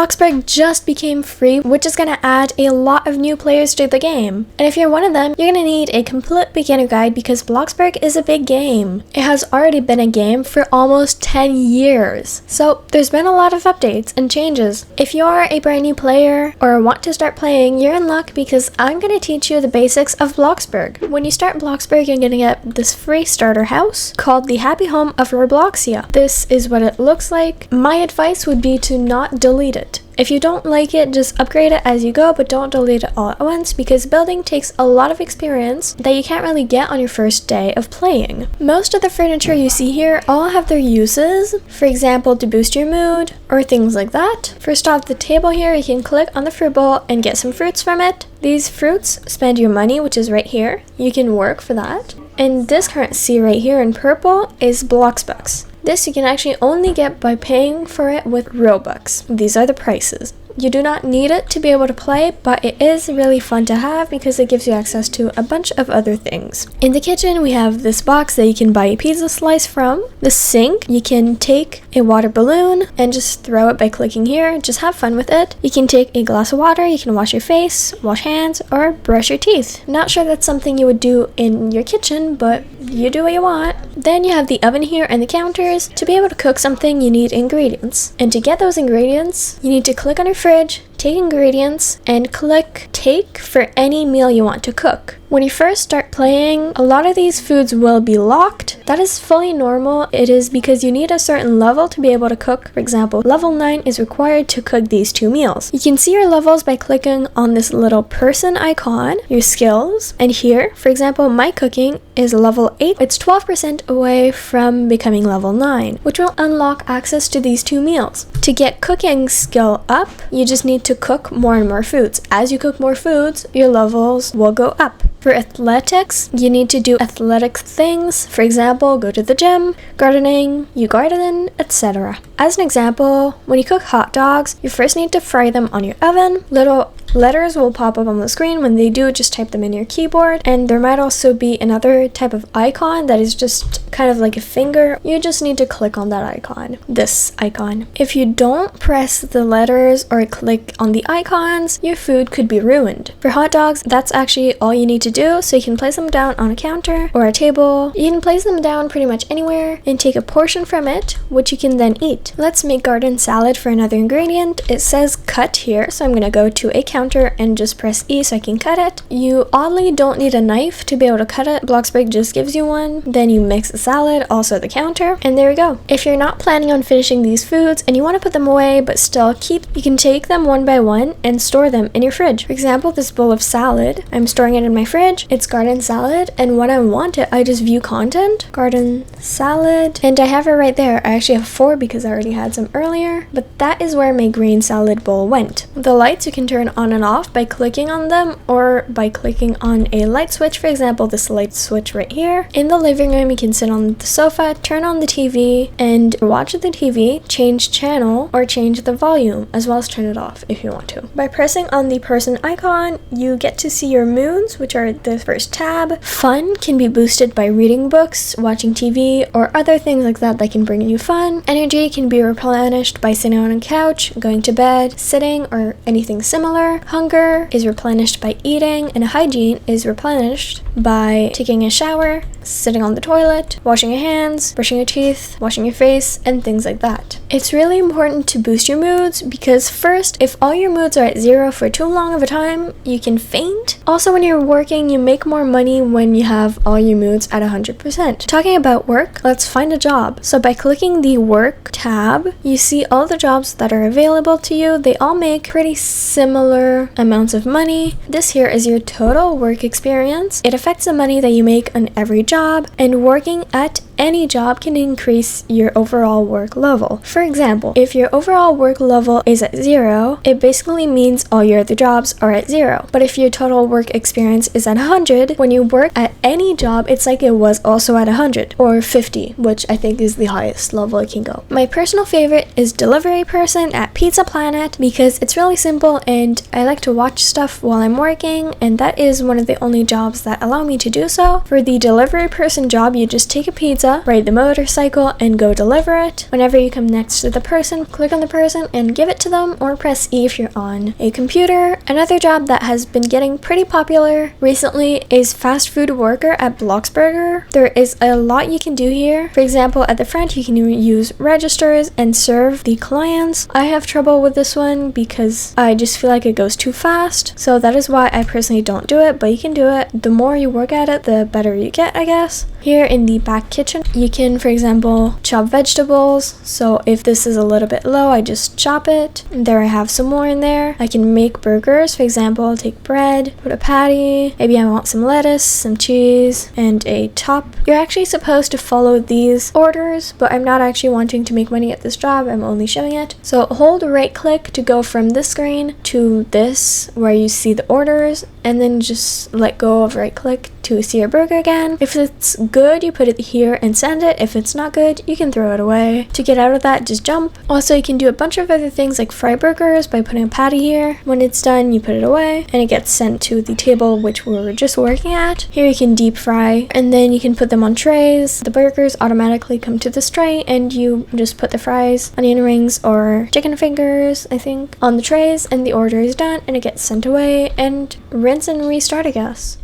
Bloxburg just became free, which is going to add a lot of new players to the game. And if you're one of them, you're going to need a complete beginner guide because Bloxburg is a big game. It has already been a game for almost 10 years. So there's been a lot of updates and changes. If you are a brand new player or want to start playing, you're in luck because I'm going to teach you the basics of Bloxburg. When you start Bloxburg, you're going to get this free starter house called the Happy Home of Robloxia. This is what it looks like. My advice would be to not delete it. If you don't like it, just upgrade it as you go, but don't delete it all at once because building takes a lot of experience that you can't really get on your first day of playing. Most of the furniture you see here all have their uses, for example, to boost your mood or things like that. First off, the table here, you can click on the fruit bowl and get some fruits from it. These fruits spend your money, which is right here. You can work for that. And this currency right here in purple is Bloxbucks. This you can actually only get by paying for it with Robux. These are the prices. You do not need it to be able to play, but it is really fun to have because it gives you access to a bunch of other things. In the kitchen, we have this box that you can buy a pizza slice from. The sink, you can take a water balloon and just throw it by clicking here. Just have fun with it. You can take a glass of water, you can wash your face, wash hands, or brush your teeth. Not sure that's something you would do in your kitchen, but you do what you want. Then you have the oven here and the counters. To be able to cook something, you need ingredients. And to get those ingredients, you need to click on your fridge, take ingredients, and click take for any meal you want to cook. When you first start playing, a lot of these foods will be locked. That is fully normal. It is because you need a certain level to be able to cook. For example, level 9 is required to cook these 2 meals. You can see your levels by clicking on this little person icon, your skills, and here, for example, my cooking is level 8. It's 12% away from becoming level 9, which will unlock access to these 2 meals. To get cooking skill up, you just need to cook more and more foods. As you cook more foods, your levels will go up. For athletics, you need to do athletic things. For example, go to the gym, gardening, you garden, etc. As an example, when you cook hot dogs, you first need to fry them on your oven. Little letters will pop up on the screen. When they do, just type them in your keyboard. And there might also be another type of icon that is just kind of like a finger. You just need to click on that icon, this icon. If you don't press the letters or click on the icons, your food could be ruined. For hot dogs, that's actually all you need to do. So you can place them down on a counter or a table. You can place them down pretty much anywhere and take a portion from it, which you can then eat. Let's make garden salad for another ingredient. It says cut here, so I'm going to go to a counter and just press E so I can cut it. You oddly don't need a knife to be able to cut it. Bloxburg just gives you one. Then you mix the salad, also the counter, and there we go. If you're not planning on finishing these foods and you want to put them away but still keep, you can take them one by one and store them in your fridge. For example, this bowl of salad, I'm storing it in my fridge. It's garden salad, and when I want it, I just view content, garden salad, and I have it right there. I actually have 4 because I already had some earlier, but that is where my green salad bowl went. The lights you can turn on and off by clicking on them or by clicking on a light switch. For example, this light switch right here. In the living room, you can sit on the sofa, turn on the TV, and watch the TV, change channel, or change the volume, as well as turn it off if you want to. By pressing on the person icon, you get to see your moods, which are the first tab. Fun can be boosted by reading books, watching TV, or other things like that can bring you fun. Energy can be replenished by sitting on a couch, going to bed, sitting, or anything similar. Hunger is replenished by eating, and hygiene is replenished by taking a shower, sitting on the toilet, washing your hands, brushing your teeth, washing your face, and things like that. It's really important to boost your moods because first, if all your moods are at 0 for too long of a time, you can faint. Also, when you're working, you make more money when you have all your moods at 100%. Talking about work, let's find a job. So by clicking the work tab, you see all the jobs that are available to you. They all make pretty similar amounts of money. This here is your total work experience. It affects the money that you make on every job, and working at any job can increase your overall work level. For example, if your overall work level is at 0, it basically means all your other jobs are at 0. But if your total work experience is at 100, when you work at any job, it's like it was also at 100 or 50, which I think is the highest level it can go. My personal favorite is delivery person at Pizza Planet because it's really simple and I like to watch stuff while I'm working, and that is one of the only jobs that allow me to do so. For the delivery person job, you just take a pizza pizza, ride the motorcycle, and go deliver it. Whenever you come next to the person, click on the person and give it to them, or press E if you're on a computer. Another job that has been getting pretty popular recently is fast food worker at Bloxburg. There is a lot you can do here. For example, at the front you can use registers and serve the clients. I have trouble with this one because I just feel like it goes too fast, so that is why I personally don't do it, but you can do it. The more you work at it, the better you get, I guess. Here in the back kitchen, you can, for example, chop vegetables. So if this is a little bit low, I just chop it. And there I have some more in there. I can make burgers, for example, take bread, put a patty, maybe I want some lettuce, some cheese, and a top. You're actually supposed to follow these orders, but I'm not actually wanting to make money at this job, I'm only showing it. So hold right click to go from this screen to this where you see the orders, and then just let go of right click to see your burger again. If it's good, you put it here and send it. If it's not good, you can throw it away. To get out of that, just jump. Also, you can do a bunch of other things like fry burgers by putting a patty here. When it's done, you put it away and it gets sent to the table which we were just working at. Here you can deep fry and then you can put them on trays. The burgers automatically come to this tray and you just put the fries, onion rings or chicken fingers, I think, on the trays, and the order is done and it gets sent away, and rinse and restart, I guess.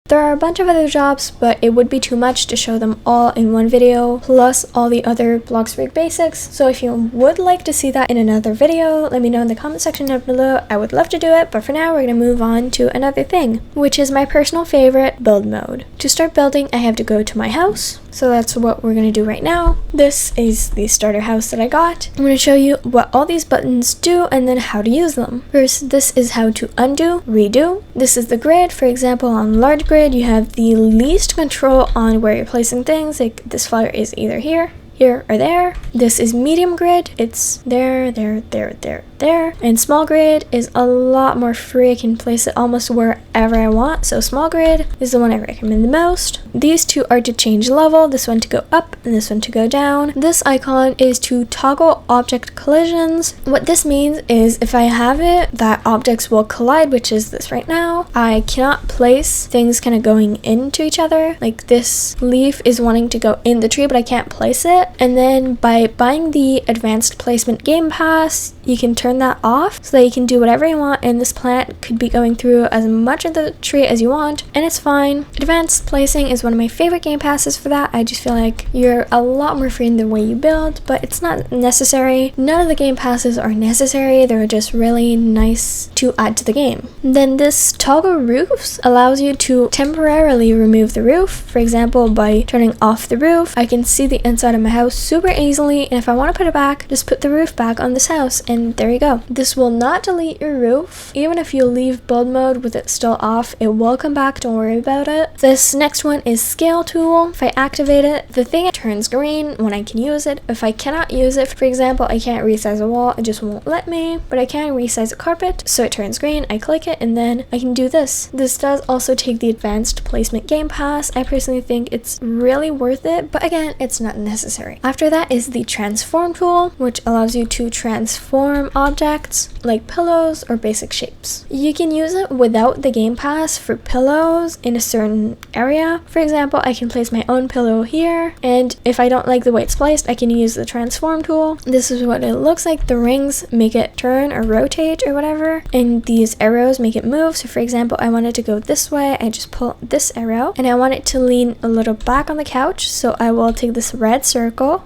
There are a bunch of other jobs, but it would be too much to show them all in one video, plus all the other Bloxburg basics. So if you would like to see that in another video, let me know in the comment section down below. I would love to do it, but for now we're going to move on to another thing, which is my personal favorite, build mode. To start building, I have to go to my house. So that's what we're going to do right now. This is the starter house that I got. I'm going to show you what all these buttons do and then how to use them. First, this is how to undo, redo. This is the grid. For example, on large grid, you have the least control on where you're placing things. Like this flower is either here, here, or there. This is medium grid. It's there, there, there, there, there. And small grid is a lot more free. I can place it almost wherever I want. So small grid is the one I recommend the most. These two are to change level. This one to go up and this one to go down. This icon is to toggle object collisions. What this means is if I have it that objects will collide, which is this right now, I cannot place things kind of going into each other. Like this leaf is wanting to go in the tree, but I can't place it. And then by buying the advanced placement game pass, you can turn that off so that you can do whatever you want, and this plant could be going through as much of the tree as you want, and it's fine. Advanced placing is one of my favorite game passes for that. I just feel like you're a lot more free in the way you build, but it's not necessary. None of the game passes are necessary. They're just really nice to add to the game. Then this toggle roofs allows you to temporarily remove the roof. For example, by turning off the roof, I can see the inside of my house super easily, and if I want to put it back, just put the roof back on this house, and there you go. This will not delete your roof. Even if you leave build mode with it still off, it will come back, don't worry about it. This next one is scale tool. If I activate it, the thing turns green when I can use it. If I cannot use it, for example, I can't resize a wall, it just won't let me, but I can resize a carpet, so it turns green. I click it and then I can do this. This does also take the advanced placement game pass. I personally think it's really worth it, but again, it's not necessary. After that is the transform tool, which allows you to transform objects like pillows or basic shapes. You can use it without the game pass for pillows in a certain area. For example, I can place my own pillow here, and if I don't like the way it's placed, I can use the transform tool. This is what it looks like. The rings make it turn or rotate or whatever, and these arrows make it move. So for example, I want it to go this way, I just pull this arrow, and I want it to lean a little back on the couch, so I will take this red circle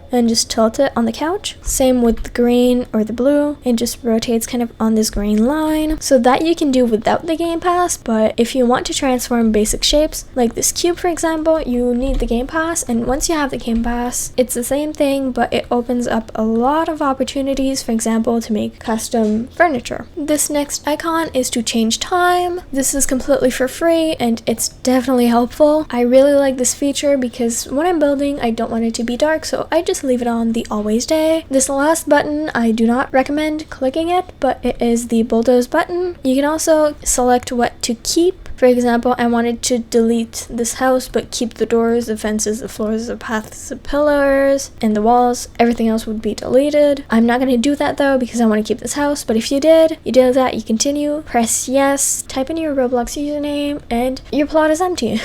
and just tilt it on the couch. Same with the green or the blue. It just rotates kind of on this green line. So that you can do without the game pass, but if you want to transform basic shapes, like this cube for example, you need the game pass, and once you have the game pass, it's the same thing, but it opens up a lot of opportunities, for example, to make custom furniture. This next icon is to change time. This is completely for free, and it's definitely helpful. I really like this feature because when I'm building, I don't want it to be dark, so I just leave it on the always day. This last button, I do not recommend clicking it, but it is the bulldoze button. You can also select what to keep For example, I wanted to delete this house but keep the doors, the fences, the floors, the paths, the pillars, and the walls. Everything else would be deleted. I'm not going to do that though because I want to keep this house, but if you did that, you continue, press yes, type in your Roblox username, and your plot is empty.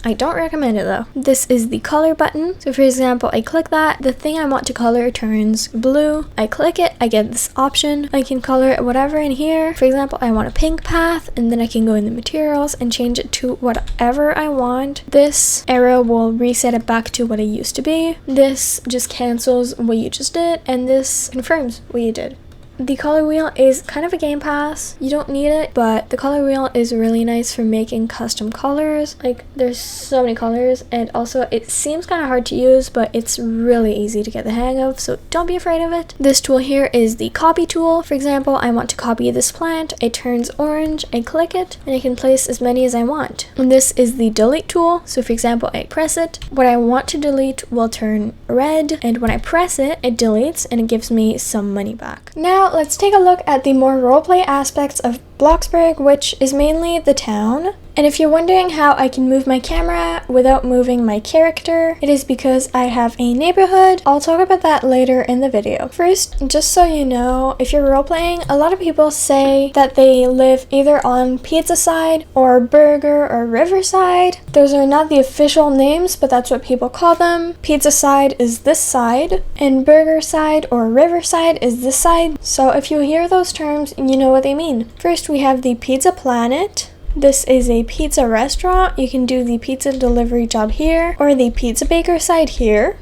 I don't recommend it though. This is the color button. So for example, I click that, the thing I want to color turns blue. I click it, I get this option. I can color it whatever in here. For example, I want a pink path, and then I can go in the materials and change it to whatever I want. This arrow will reset it back to what it used to be. This just cancels what you just did, and this confirms what you did. The color wheel is kind of a game pass. You don't need it, but the color wheel is really nice for making custom colors. Like, there's so many colors, and also it seems kind of hard to use, but it's really easy to get the hang of, so don't be afraid of it. This tool here is the copy tool. For example, I want to copy this plant. It turns orange. I click it, and I can place as many as I want. And this is the delete tool. So for example, I press it. What I want to delete will turn red, and when I press it, it deletes, and it gives me some money back. Now, let's take a look at the more roleplay aspects of Bloxburg, which is mainly the town. And if you're wondering how I can move my camera without moving my character, it is because I have a neighborhood. I'll talk about that later in the video. First, just so you know, if you're roleplaying, a lot of people say that they live either on Pizza Side or Burger or Riverside. Those are not the official names, but that's what people call them. Pizza Side is this side, and Burger Side or Riverside is this side. So if you hear those terms, you know what they mean. First, we have the Pizza Planet. This is a pizza restaurant. You can do the pizza delivery job here, or the pizza baker side here,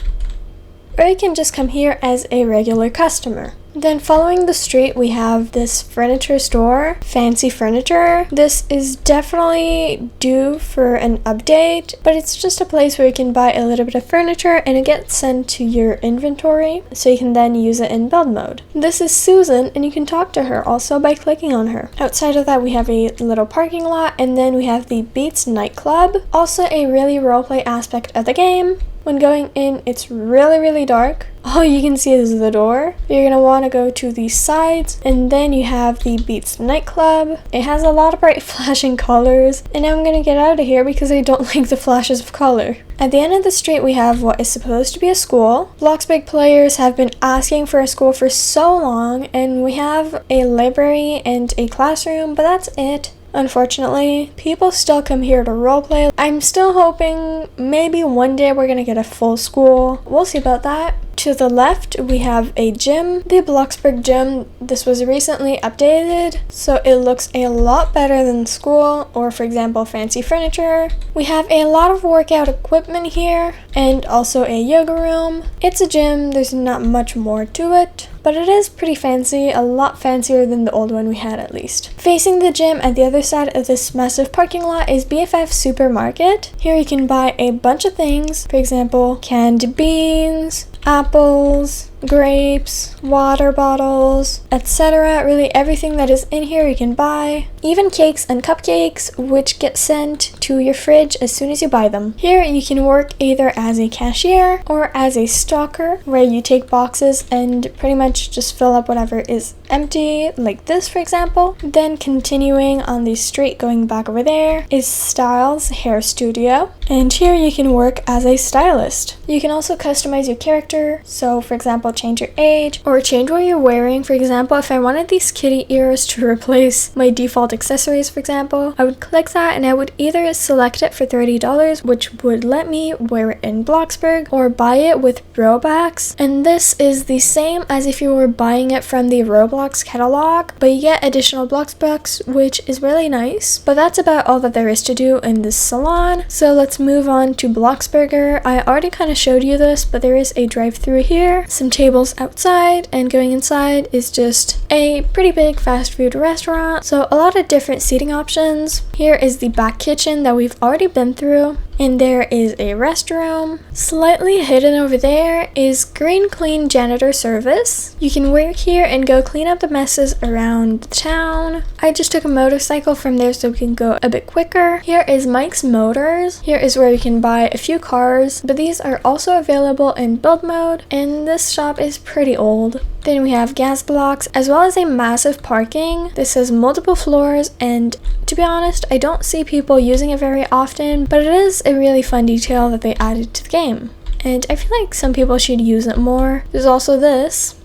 or you can just come here as a regular customer. Then following the street, we have this furniture store, Fancy Furniture. This is definitely due for an update, but it's just a place where you can buy a little bit of furniture and it gets sent to your inventory, so you can then use it in build mode. This is Susan, and you can talk to her also by clicking on her. Outside of that, we have a little parking lot, and then we have the Beats nightclub, also a really roleplay aspect of the game. When going in, it's really dark. All you can see is the door. You're gonna want to go to the sides, and then you have the Beats nightclub. It has a lot of bright flashing colors, and I'm gonna get out of here because I don't like the flashes of color. At the end of the street, we have what is supposed to be a school. Bloxburg players have been asking for a school for so long, and we have a library and a classroom, but that's it. Unfortunately, people still come here to roleplay. I'm still hoping maybe one day we're gonna get a full school. We'll see about that. To the left, we have a gym, the Bloxburg gym. This was recently updated, so it looks a lot better than school, or for example, Fancy Furniture. We have a lot of workout equipment here, and also a yoga room. It's a gym, there's not much more to it, but it is pretty fancy, a lot fancier than the old one we had at least. Facing the gym at the other side of this massive parking lot is BFF Supermarket. Here you can buy a bunch of things, for example, canned beans, apples, grapes, water bottles, etc. Really everything that is in here you can buy. Even cakes and cupcakes, which get sent to your fridge as soon as you buy them. Here you can work either as a cashier or as a stalker, where you take boxes and pretty much just fill up whatever is empty, like this for example. Then continuing on the street going back over there is Styles Hair Studio, and here you can work as a stylist. You can also customize your character, so for example change your age or change what you're wearing. For example, if I wanted these kitty ears to replace my default accessories, for example, I would click that and I would either select it for $30, which would let me wear it in Bloxburg, or buy it with Robux. And this is the same as if you were buying it from the Roblox catalog, but you get additional Bloxbucks, which is really nice. But that's about all that there is to do in this salon. So let's move on to Bloxburger. I already kind of showed you this, but there is a drive-through here, some tables outside, and going inside is just a pretty big fast food restaurant, so a lot of different seating options. Here is the back kitchen that we've already been through. And there is a restroom. Slightly hidden over there is Green Clean Janitor Service. You can work here and go clean up the messes around the town. I just took a motorcycle from there so we can go a bit quicker. Here is Mike's Motors. Here is where you can buy a few cars, but these are also available in build mode, and this shop is pretty old. Then we have gas blocks, as well as a massive parking. This has multiple floors, and to be honest, I don't see people using it very often, but it is a really fun detail that they added to the game. And I feel like some people should use it more. There's also this.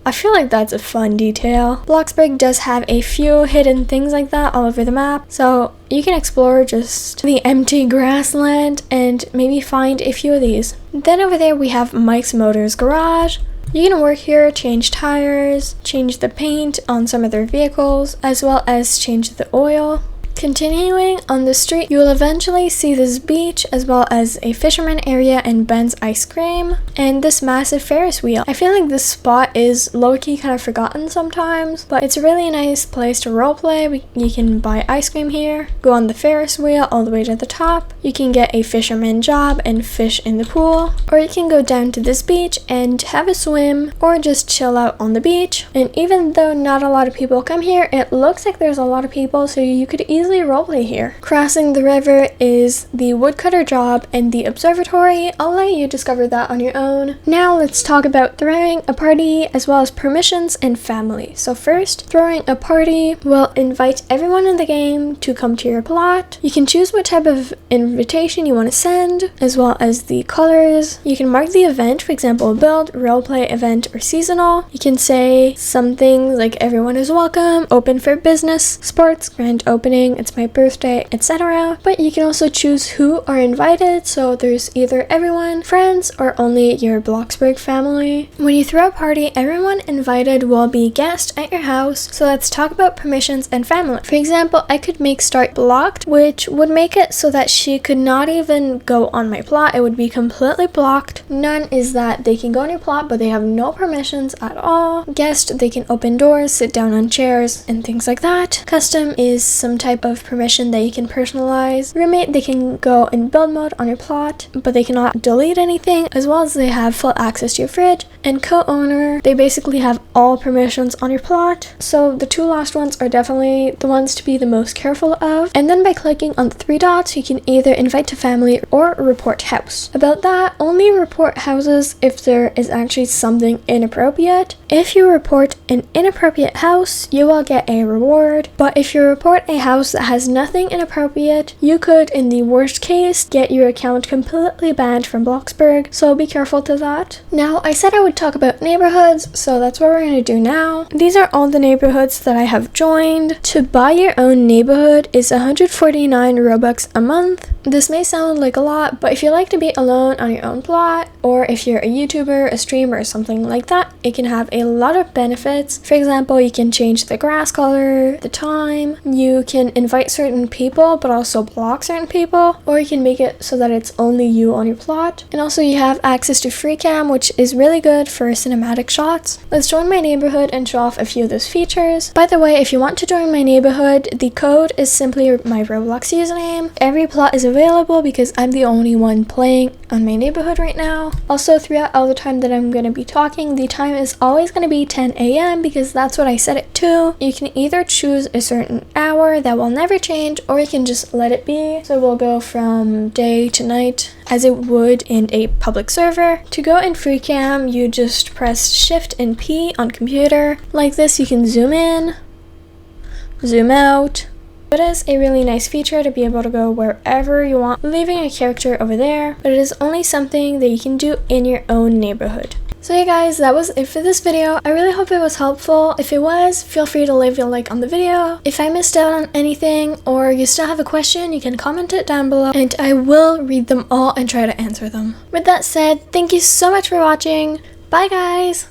I feel like that's a fun detail. Bloxburg does have a few hidden things like that all over the map, so you can explore just the empty grassland and maybe find a few of these. Then over there we have Mike's Motors Garage. You can work here, change tires, change the paint on some of their vehicles, as well as change the oil. Continuing on the street, you will eventually see this beach, as well as a fisherman area and Ben's ice cream, and this massive Ferris wheel. I feel like this spot is low-key kind of forgotten sometimes, but it's a really nice place to roleplay. You can buy ice cream here, go on the Ferris wheel all the way to the top. You can get a fisherman job and fish in the pool, or you can go down to this beach and have a swim, or just chill out on the beach. And even though not a lot of people come here, it looks like there's a lot of people, so you could easily roleplay here. Crossing the river is the woodcutter job and the observatory. I'll let you discover that on your own. Now let's talk about throwing a party, as well as permissions and family. So first, throwing a party will invite everyone in the game to come to your plot. You can choose what type of invitation you want to send, as well as the colors. You can mark the event, for example, build, roleplay, event, or seasonal. You can say something like everyone is welcome, open for business, sports, grand opening, it's my birthday, etc. But you can also choose who are invited, so there's either everyone, friends, or only your Bloxburg family. When you throw a party, everyone invited will be guests at your house, so let's talk about permissions and family. For example, I could make start blocked, which would make it so that she could not even go on my plot. It would be completely blocked. None is that they can go on your plot, but they have no permissions at all. Guest, they can open doors, sit down on chairs, and things like that. Custom is some type of permission that you can personalize. Roommate, they can go in build mode on your plot, but they cannot delete anything, as well as they have full access to your fridge. And co-owner, they basically have all permissions on your plot. So the two last ones are definitely the ones to be the most careful of. And then by clicking on the three dots, you can either invite to family or report house. About that, only report houses if there is actually something inappropriate. If you report an inappropriate house, you will get a reward, but if you report a house that has nothing inappropriate, you could, in the worst case, get your account completely banned from Bloxburg, so be careful to that. Now, I said I would talk about neighborhoods, so that's what we're going to do now. These are all the neighborhoods that I have joined. To buy your own neighborhood is 149 Robux a month. This may sound like a lot, but if you like to be alone on your own plot, or if you're a YouTuber, a streamer, or something like that, it can have a lot of benefits. For example, you can change the grass color, the time, you can invite certain people but also block certain people, or you can make it so that it's only you on your plot. And also you have access to free cam, which is really good for cinematic shots. Let's join my neighborhood and show off a few of those features. By the way, if you want to join my neighborhood, the code is simply my Roblox username. Every plot is available because I'm the only one playing on my neighborhood right now. Also, throughout all the time that I'm going to be talking, the time is always going to be 10 a.m. because that's what I set it to. You can either choose a certain hour that will never change, or you can just let it be. So we'll go from day to night as it would in a public server. To go in free cam, you just press Shift and P on computer. Like this, you can zoom in, zoom out. It is a really nice feature to be able to go wherever you want, leaving a character over there, but it is only something that you can do in your own neighborhood. So yeah guys, that was it for this video. I really hope it was helpful. If it was, feel free to leave a like on the video. If I missed out on anything or you still have a question, you can comment it down below and I will read them all and try to answer them. With that said, thank you so much for watching. Bye guys!